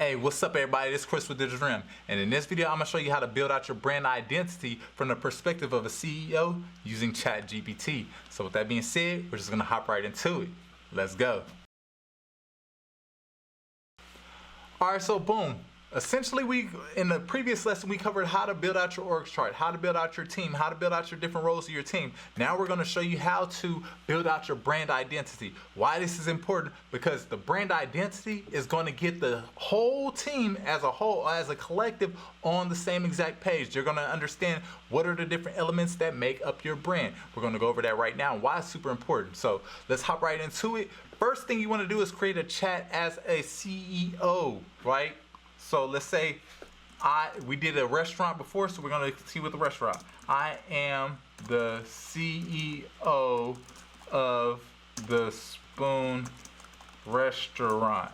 Hey, what's up everybody? This is Chris with Digital REM, and in this video I'm going to show you how to build out your brand identity from the perspective of a CEO using ChatGPT. So with that being said, we're just going to hop right into it. Let's go. Alright, so boom. Essentially, in the previous lesson we covered how to build out your org chart, how to build out your team, how to build out your different roles of your team. Now we're going to show you how to build out your brand identity. Why this is important? Because the brand identity is going to get the whole team as a whole, as a collective, on the same exact page. You're going to understand what are the different elements that make up your brand. We're going to go over that right now and why it's super important. So let's hop right into it. First thing you want to do is create a chat as a CEO, right? So let's say we did a restaurant before, so we're going to see with the restaurant. I am the CEO of the Spoon Restaurant.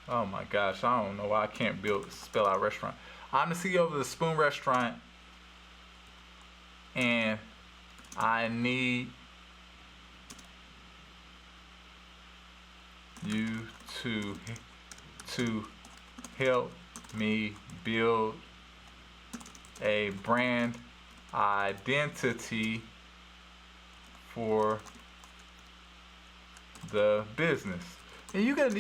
Oh my gosh, I don't know why I can't spell out restaurant. I'm the CEO of the Spoon Restaurant, and I need you to help me build a brand identity for the business. And you don't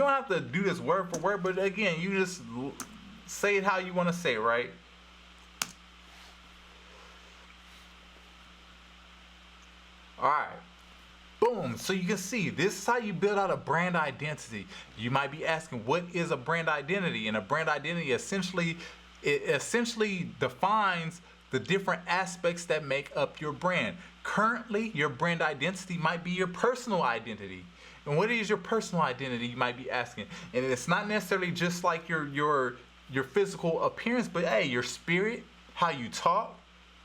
have to do this word for word, but again, you just say it how you want to say it, right? All right. Boom. So you can see this is how you build out a brand identity. You might be asking, what is a brand identity? And a brand identity essentially defines the different aspects that make up your brand. Currently, your brand identity might be your personal identity. And what is your personal identity, you might be asking? And it's not necessarily just like your physical appearance, but hey, your spirit, how you talk,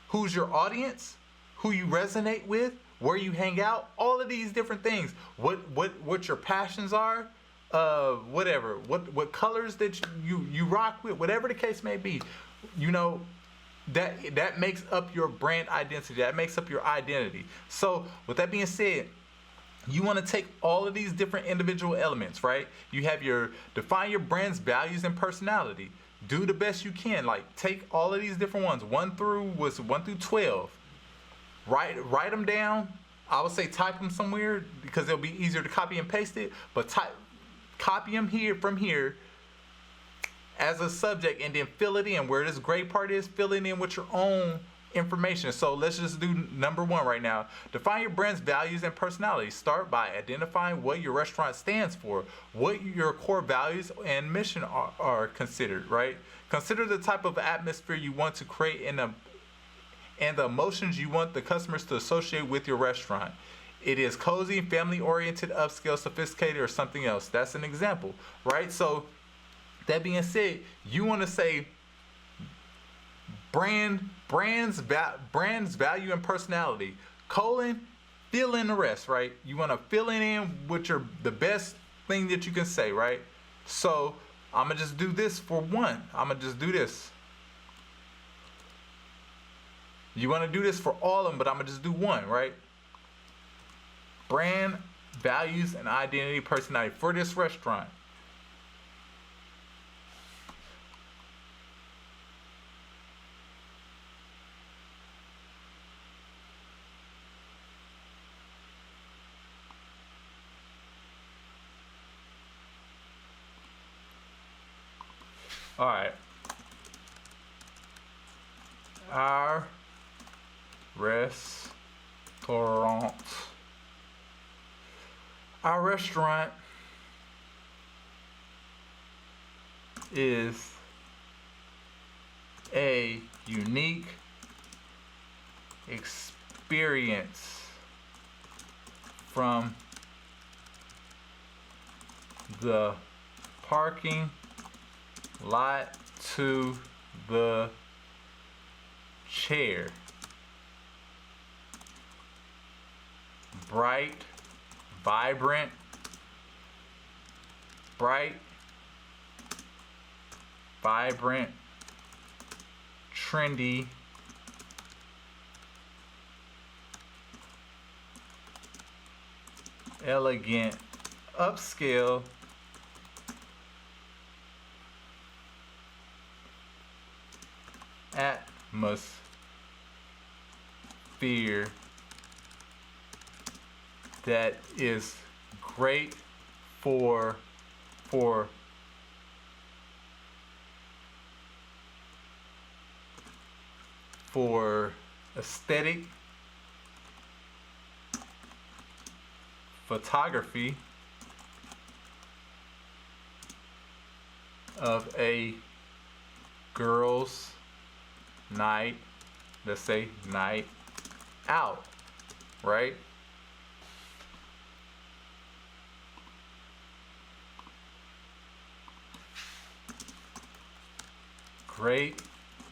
who's your audience, who you resonate with, where you hang out, all of these different things. What your passions are, whatever. What colors that you rock with, whatever the case may be. You know, that makes up your brand identity. That makes up your identity. So with that being said, you want to take all of these different individual elements, right? You have define your brand's values and personality. Do the best you can. Like, take all of these different ones, 1 through 12. Write them down. I would say type them somewhere because it'll be easier to copy and paste it. But copy them from here as a subject, and then fill it in where this gray part is. Fill it in with your own information. So let's just do number 1 right now. Define your brand's values and personality. Start by identifying what your restaurant stands for, what your core values and mission are considered, right? Consider the type of atmosphere you want to create and the emotions you want the customers to associate with your restaurant. It is cozy, family-oriented, upscale, sophisticated, or something else. That's an example, right? So that being said, you want to say brand's value and personality, fill in the rest, right? You want to fill it in with the best thing that you can say, right? So I'm going to just do this for 1. I'm going to just do this. You want to do this for all of them, but I'm going to just do 1, right? Brand, values, and identity, personality for this restaurant. All right. Our restaurant is a unique experience from the parking lot to the chair. Bright, vibrant, trendy, elegant, upscale, atmosphere that is great for aesthetic photography of a girl's night, let's say night out, right? Great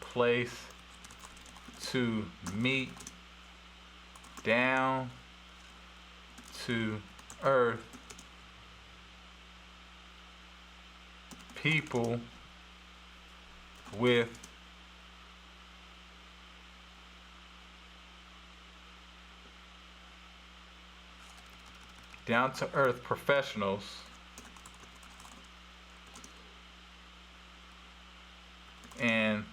place to meet down to earth people with down to earth professionals and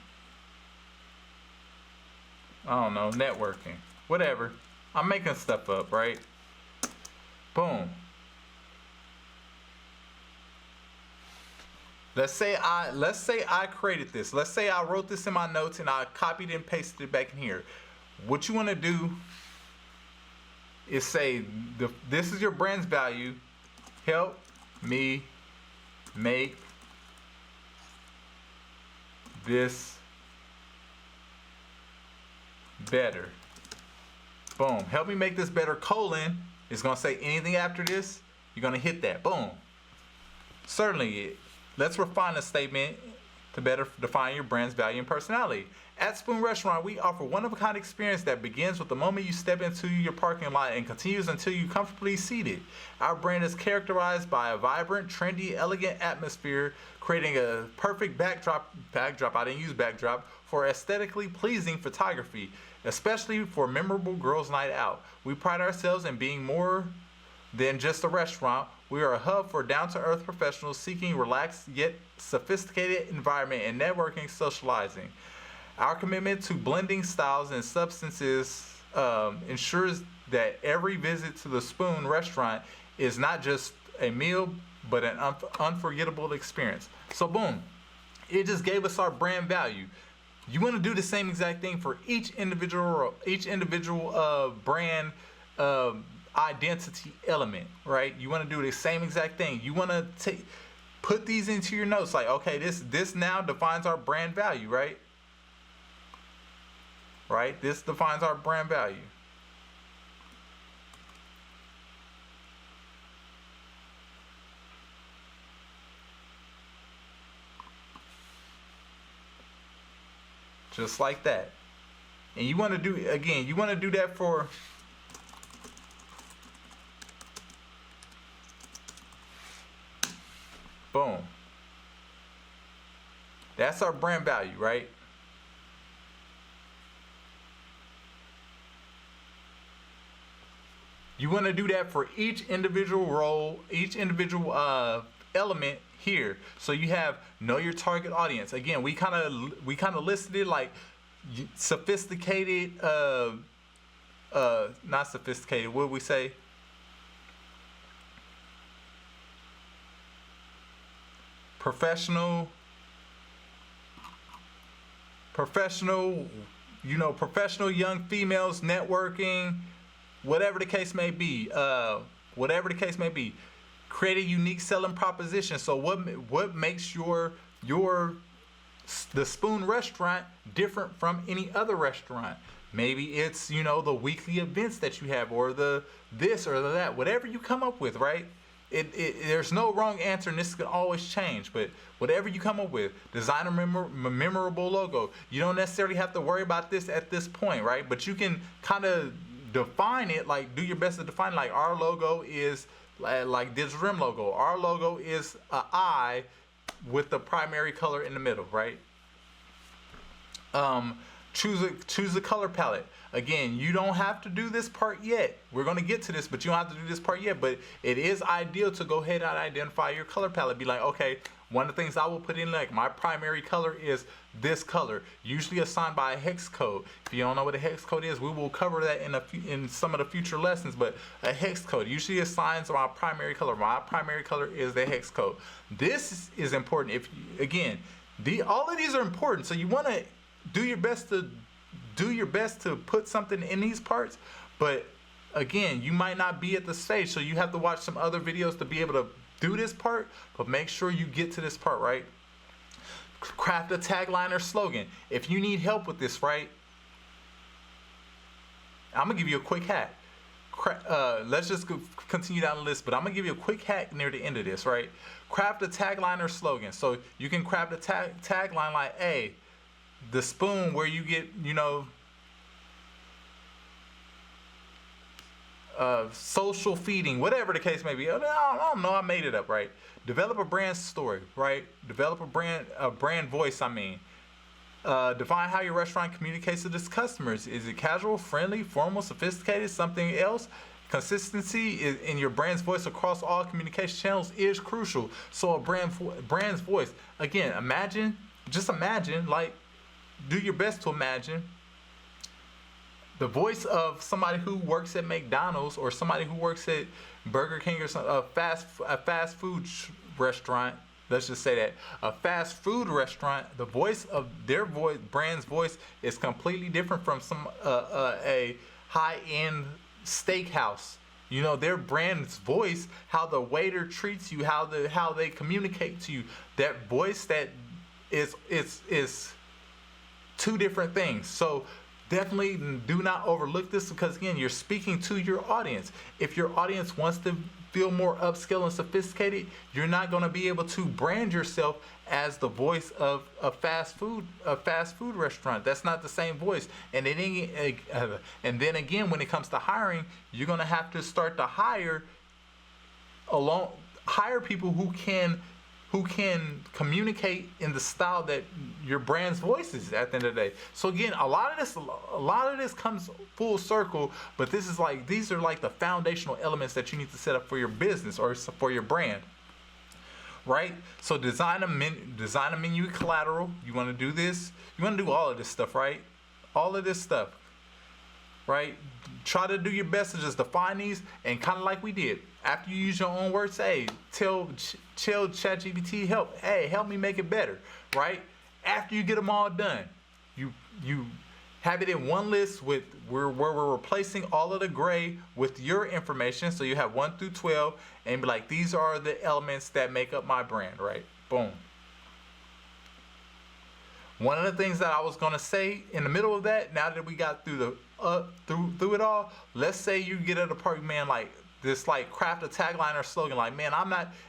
I don't know, networking, whatever. I'm making stuff up, right? Boom. Let's say I created this. Let's say I wrote this in my notes and I copied and pasted it back in here. What you want to do is say this is your brand's value. Help me make this better. Boom. Help me make this better, colon. It's going to say anything after this. You're going to hit that. Boom. Certainly. Let's refine the statement to better define your brand's value and personality. At Spoon Restaurant, we offer one-of-a-kind experience that begins with the moment you step into your parking lot and continues until you're comfortably seated. Our brand is characterized by a vibrant, trendy, elegant atmosphere, creating a perfect backdrop, I didn't use backdrop, for aesthetically pleasing photography, especially for memorable girls' night out. We pride ourselves in being more than just a restaurant. We are a hub for down-to-earth professionals seeking relaxed yet sophisticated environment and networking socializing. Our commitment to blending styles and substances ensures that every visit to the Spoon Restaurant is not just a meal, but an unforgettable experience. So boom, it just gave us our brand value. You want to do the same exact thing for each individual brand identity element, right? You want to do the same exact thing. You want to put these into your notes, like, okay, this now defines our brand value, right? Right? This defines our brand value. Just like that. And you want to do, again, you want to do that for boom. That's our brand value, right? You want to do that for each individual role, each individual element here. So you have know your target audience. Again, we kind of listed it like sophisticated, not sophisticated. What would we say? Professional, you know, professional young females networking, whatever the case may be. Create a unique selling proposition. So what makes the Spoon Restaurant different from any other restaurant? Maybe it's, you know, the weekly events that you have, or the this or the that, whatever you come up with, right? There's no wrong answer, and this could always change. But whatever you come up with, design a memorable logo. You don't necessarily have to worry about this at this point, right? But you can kind of define it, like do your best to define it. Like our logo is like this REM logo. Our logo is an eye with the primary color in the middle, right? Choose a color palette. Again, you don't have to do this part yet. We're going to get to this, but you don't have to do this part yet. But it is ideal to go ahead and identify your color palette. Be like, okay, one of the things I will put in, like my primary color is this color, usually assigned by a hex code. If you don't know what a hex code is, we will cover that in some of the future lessons. But a hex code usually assigns my primary color. My primary color is the hex code. This is important. If you, again, all of these are important, so you want to do your best to put something in these parts. But again, you might not be at the stage, so you have to watch some other videos to be able to do this part. But make sure you get to this part, right? Craft a tagline or slogan. If you need help with this, right, I'm gonna give you a quick hack. Let's just continue down the list, but I'm gonna give you a quick hack near the end of this, right? Craft a tagline or slogan. So you can craft a tagline like, hey, the spoon where you get, social feeding, whatever the case may be. I don't know, I made it up, right? Develop a brand story, right? Develop a brand voice, I mean. Define how your restaurant communicates to its customers. Is it casual, friendly, formal, sophisticated, something else? Consistency in your brand's voice across all communication channels is crucial. So a brand's voice. Again, just imagine, like, do your best to imagine the voice of somebody who works at McDonald's or somebody who works at Burger King or a fast food restaurant. Let's just say that a fast food restaurant, the voice of their brand's voice is completely different from a high-end steakhouse. Their brand's voice, how the waiter treats you, how they communicate to you, that voice that is two different things. So definitely do not overlook this, because again, you're speaking to your audience. If your audience wants to feel more upscale and sophisticated, you're not going to be able to brand yourself as the voice of a fast food restaurant. That's not the same voice. And then again, when it comes to hiring, you're going to have to start to hire people who can communicate in the style that your brand's voice is at the end of the day. So again, a lot of this comes full circle, but these are like the foundational elements that you need to set up for your business or for your brand, right? So design a menu collateral. You want to do this. You want to do all of this stuff, right? All of this stuff, right? Try to do your best to just define these, and kind of like we did. After you use your own words, hey, tell ChatGPT, help me make it better, right? After you get them all done, you have it in one list where we're replacing all of the gray with your information. So you have 1 through 12, and be like, these are the elements that make up my brand, right? Boom. One of the things that I was gonna say in the middle of that, now that we got through through it all, let's say you get at a party, man, like this, like craft a tagline or slogan, like, man,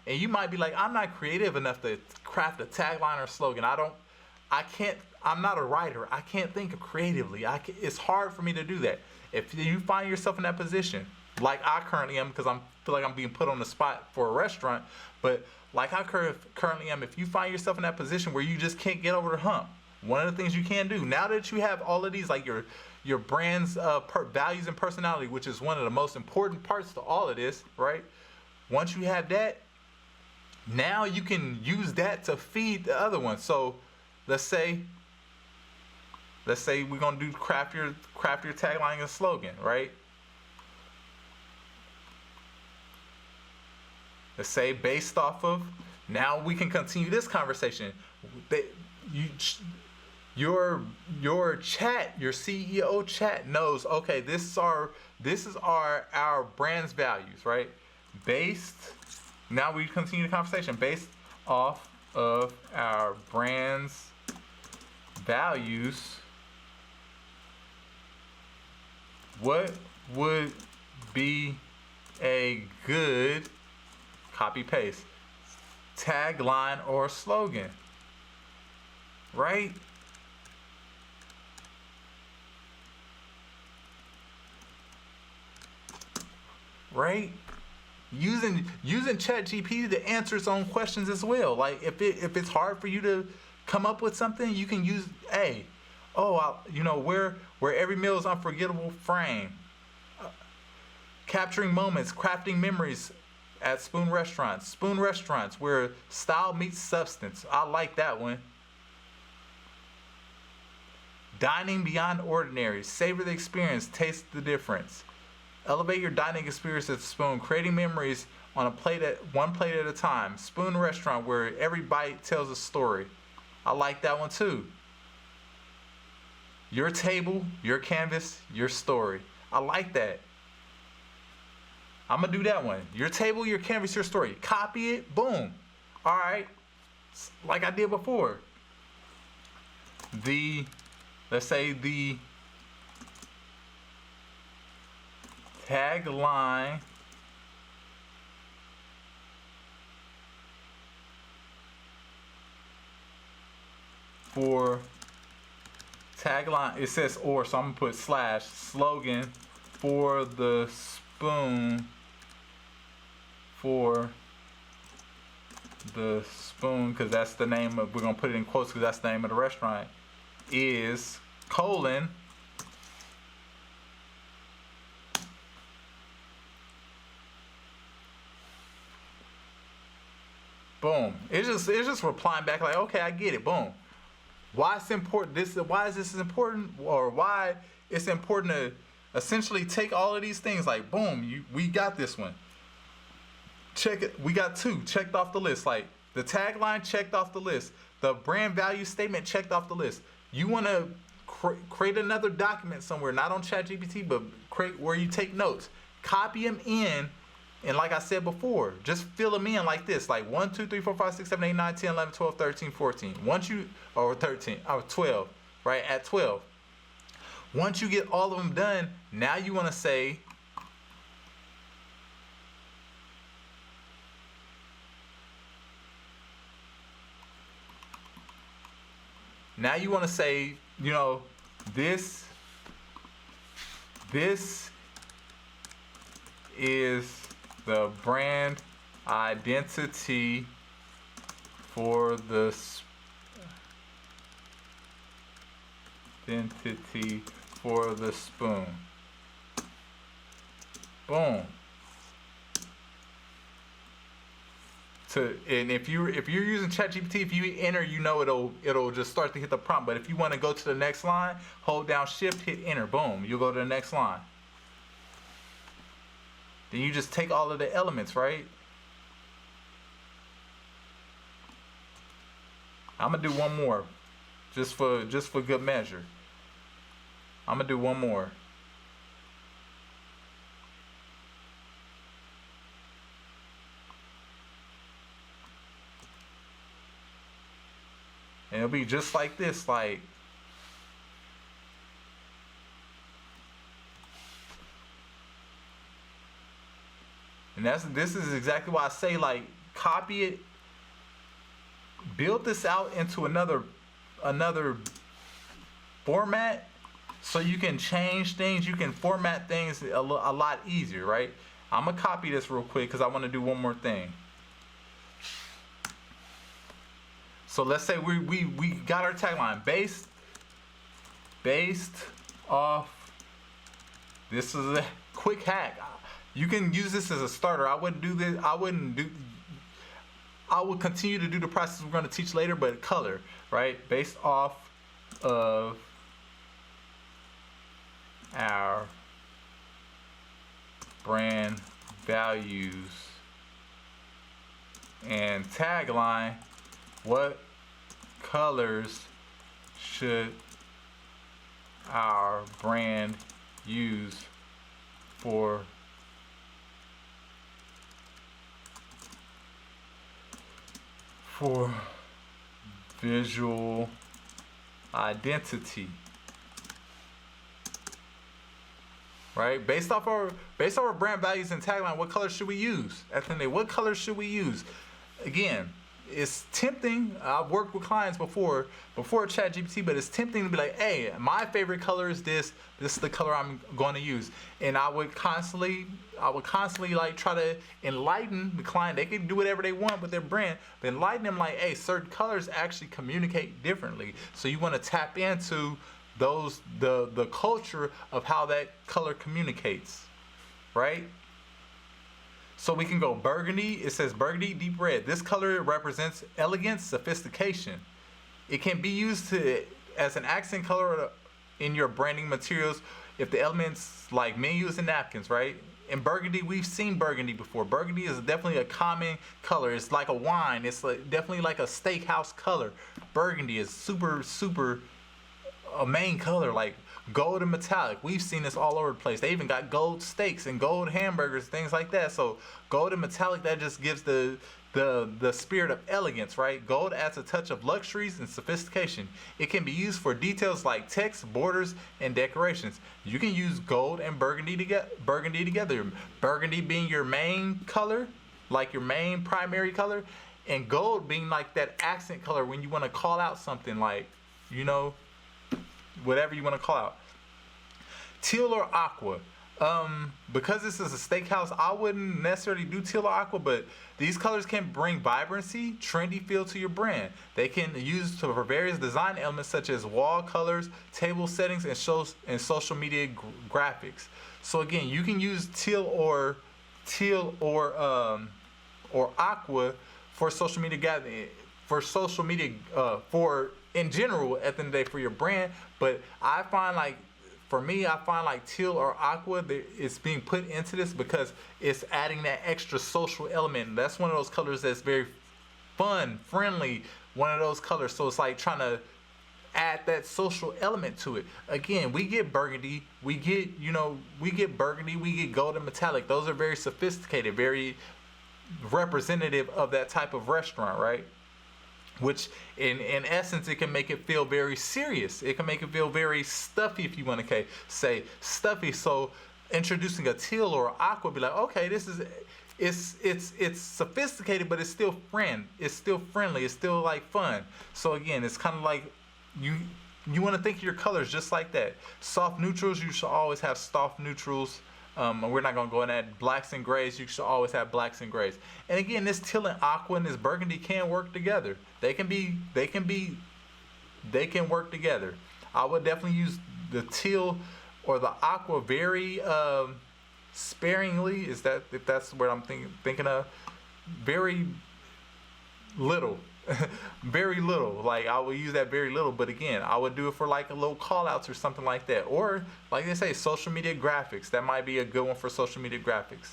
and you might be like, I'm not creative enough to craft a tagline or slogan. I'm not a writer. I can't think creatively. It's hard for me to do that. If you find yourself in that position, like I currently am, because I feel like I'm being put on the spot for a restaurant, but like I currently am, if you find yourself in that position where you just can't get over the hump, one of the things you can do, now that you have all of these, like your brand's values and personality, which is one of the most important parts to all of this, right? Once you have that, now you can use that to feed the other one. So let's say we're gonna do craft your tagline and slogan, right? Let's say based off of, now we can continue this conversation. Your chat, your CEO chat knows, okay, this is our brand's values, right? Now we continue the conversation based off of our brand's values. What would be a good copy paste tagline or slogan, right? Right? Using ChatGPT to answer its own questions as well. Like if it's hard for you to come up with something, you can use Oh, where every meal is unforgettable frame. Capturing moments, crafting memories at Spoon Restaurants. Spoon Restaurants, where style meets substance. I like that one. Dining beyond ordinary. Savor the experience, taste the difference. Elevate your dining experience at Spoon, creating memories on one plate at a time. Spoon Restaurant, where every bite tells a story. I like that one too. Your table, your canvas, your story. I like that. I'm gonna do that one. Your table, your canvas, your story. Copy it, boom. All right, like I did before. Let's say the tagline for it says or, so I'm gonna put slash slogan for the spoon because that's the name of, we're gonna put it in quotes because that's the name of the restaurant, is colon boom. It's just replying back like, okay, I get it, boom. Why it's important, why is this important, or why it's important to essentially take all of these things like, boom, we got this one. Check it, we got two checked off the list. Like the tagline checked off the list, the brand value statement checked off the list. You want to create another document somewhere, not on ChatGPT, but create where you take notes, copy them in. And like I said before, just fill them in like this, like 1, 2, 3, 4, 5, 6, 7, 8, 9, 10, 11, 12, 13, 14. Once you, or 13, or 12, right, at 12. Once you get all of them done, now you want to say, this is the brand identity for the spoon. Boom. And if you're using ChatGPT, if you enter, it'll just start to hit the prompt. But if you want to go to the next line, hold down Shift, hit Enter. Boom. You'll go to the next line. Then you just take all of the elements, right? I'm gonna do one more, just for good measure. I'm gonna do one more. And it'll be just like this, like. And this is exactly why I say, like, copy it, build this out into another format, so you can change things, you can format things a lot easier, right? I'm gonna copy this real quick because I want to do one more thing. So let's say we got our tagline based off. This is a quick hack. You can use this as a starter. I wouldn't do this. I would continue to do the process we're going to teach later, but color, right? Based off of our brand values and tagline, what colors should our brand use for visual identity, right? Based off our brand values and tagline, what colors should we use? At the end of the day, what colors should we use? Again, it's tempting. I've worked with clients before ChatGPT, but it's tempting to be like, hey, my favorite color is this. This is the color I'm going to use. And I would constantly like try to enlighten the client. They can do whatever they want with their brand, but enlighten them like, hey, certain colors actually communicate differently. So you want to tap into the culture of how that color communicates, right? So we can go burgundy. It says burgundy deep red. This color represents elegance, sophistication. It can be used as an accent color in your branding materials if the elements like menus and napkins, right? In burgundy, we've seen burgundy before. Burgundy is definitely a common color. It's like a wine. It's like, definitely like a steakhouse color. Burgundy is super a main color, like gold and metallic. We've seen this all over the place. They even got gold steaks and gold hamburgers, things like that. So gold and metallic, that just gives the spirit of elegance, right? Gold adds a touch of luxuries and sophistication. It can be used for details like text, borders, and decorations. You can use gold and burgundy together. Burgundy being your main color, like your main primary color, and gold being like that accent color when you want to call out something, like, you know, whatever you want to call out. Teal or aqua. Because this is a steakhouse, I wouldn't necessarily do teal or aqua, but these colors can bring vibrancy, trendy feel to your brand. They can be used for various design elements such as wall colors, table settings, and social media graphics. So again, you can use teal or aqua for social media gathering, for in general at the end of the day for your brand. But I find like, for me, I find like teal or aqua is being put into this because it's adding that extra social element. That's one of those colors that's very fun, friendly, one of those colors. So it's like trying to add that social element to it. Again, we get burgundy, we get gold and metallic. Those are very sophisticated, very representative of that type of restaurant, right? Which in essence, it can make it feel very serious. It can make it feel very stuffy, if you want to say stuffy. So introducing a teal or aqua, be like, okay, this is it's sophisticated, but it's still friendly. It's still like fun. So again, it's kind of like you want to think of your colors just like that. Soft neutrals, you should always have soft neutrals. And we're not going to go in that. Blacks and grays, you should always have blacks and grays. And again, this teal and aqua and this burgundy can work together. They can work together. I would definitely use the teal or the aqua very sparingly. If that's what I'm thinking of? Very little. Very little. Like, I will use that very little, but again, I would do it for like a little call outs or something like that. Or like they say, social media graphics. That might be a good one for social media graphics.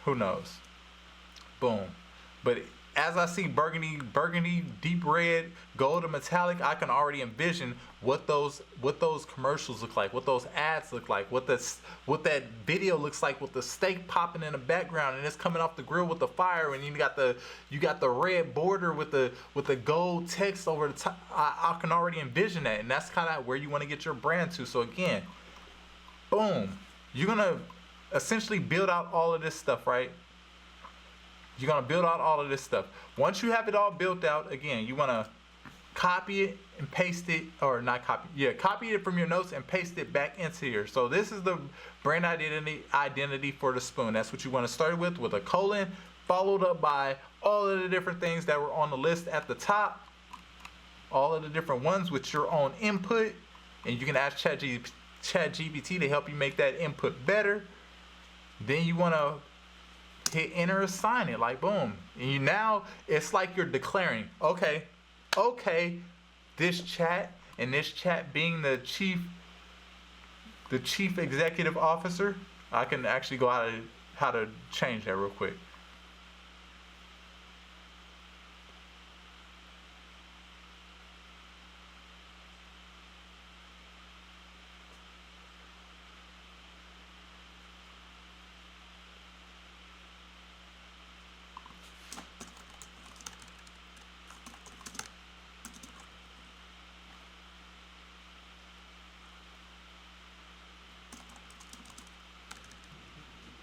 Who knows? Boom. But as I see burgundy, deep red, gold, and metallic, I can already envision what those commercials look like, what those ads look like, what that video looks like with the steak popping in the background and it's coming off the grill with the fire, and you got the red border with the gold text over the top. I can already envision that, and that's kind of where you want to get your brand to. So again, boom, you're gonna essentially build out all of this stuff, right? You're going to build out all of this stuff. Once you have it all built out, again, you want to copy it and paste it, or not copy, copy it from your notes and paste it back into here. So this is the brand identity for the spoon. That's what you want to start with a colon, followed up by all of the different things that were on the list at the top, all of the different ones with your own input, and you can ask ChatGPT to help you make that input better. Then you want to hit enter or sign it, like boom. And now it's like you're declaring, okay, this chat, and this chat being the chief executive officer. I can actually go out how to change that real quick.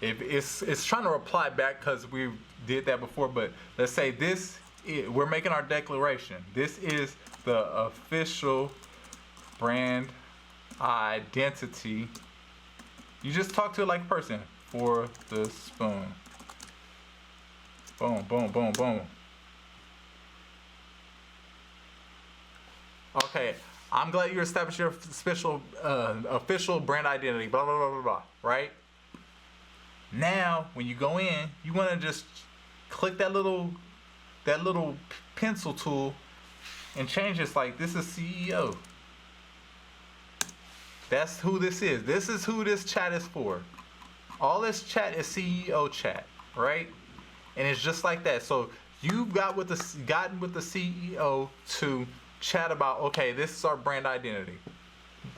If it's trying to reply back because we did that before, but let's say we're making our declaration. This is the official brand identity. You just talk to it like a person for the spoon. Boom, boom, boom, boom. Okay, I'm glad you established your official brand identity, blah, blah, blah, blah, blah, right? Now, when you go in, you want to just click that little pencil tool and change this. Like, this is CEO. That's who this is. This is who this chat is for. All this chat is CEO chat, right? And it's just like that. So you've gotten with the CEO to chat about, okay, this is our brand identity.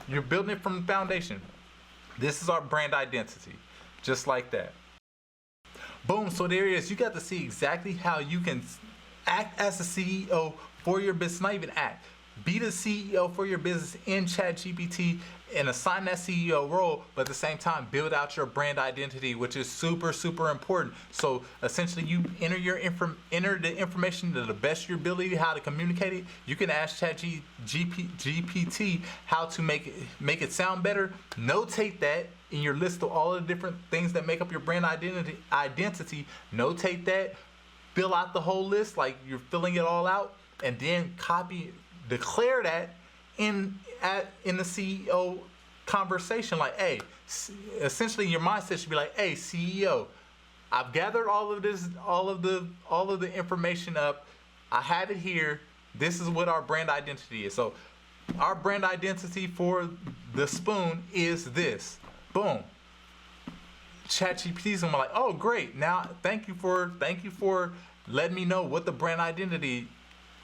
You're building it from the foundation. This is our brand identity. Just like that. Boom. So there it is. You got to see exactly how you can act as a CEO for your business. Not even act. Be the CEO for your business in ChatGPT and assign that CEO role, but at the same time, build out your brand identity, which is super, super important. So essentially, you enter the information to the best of your ability, how to communicate it. You can ask ChatGPT how to make it sound better. Notate that in your list of all the different things that make up your brand identity. Notate that. Fill out the whole list, like you're filling it all out, and then declare that in the CEO conversation. Like, hey, essentially your mindset should be like, hey, CEO, I've gathered all of the information up. I have it here. This is what our brand identity is. So our brand identity for the spoon is this. Boom. ChatGPT's gonna be like, oh great. Now thank you for letting me know what the brand identity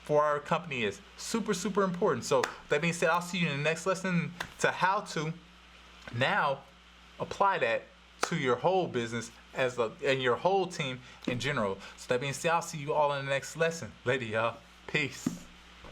for our company is. Super, super important. So that being said, I'll see you in the next lesson to how to now apply that to your whole business and your whole team in general. So that being said, I'll see you all in the next lesson. Later, y'all. Peace.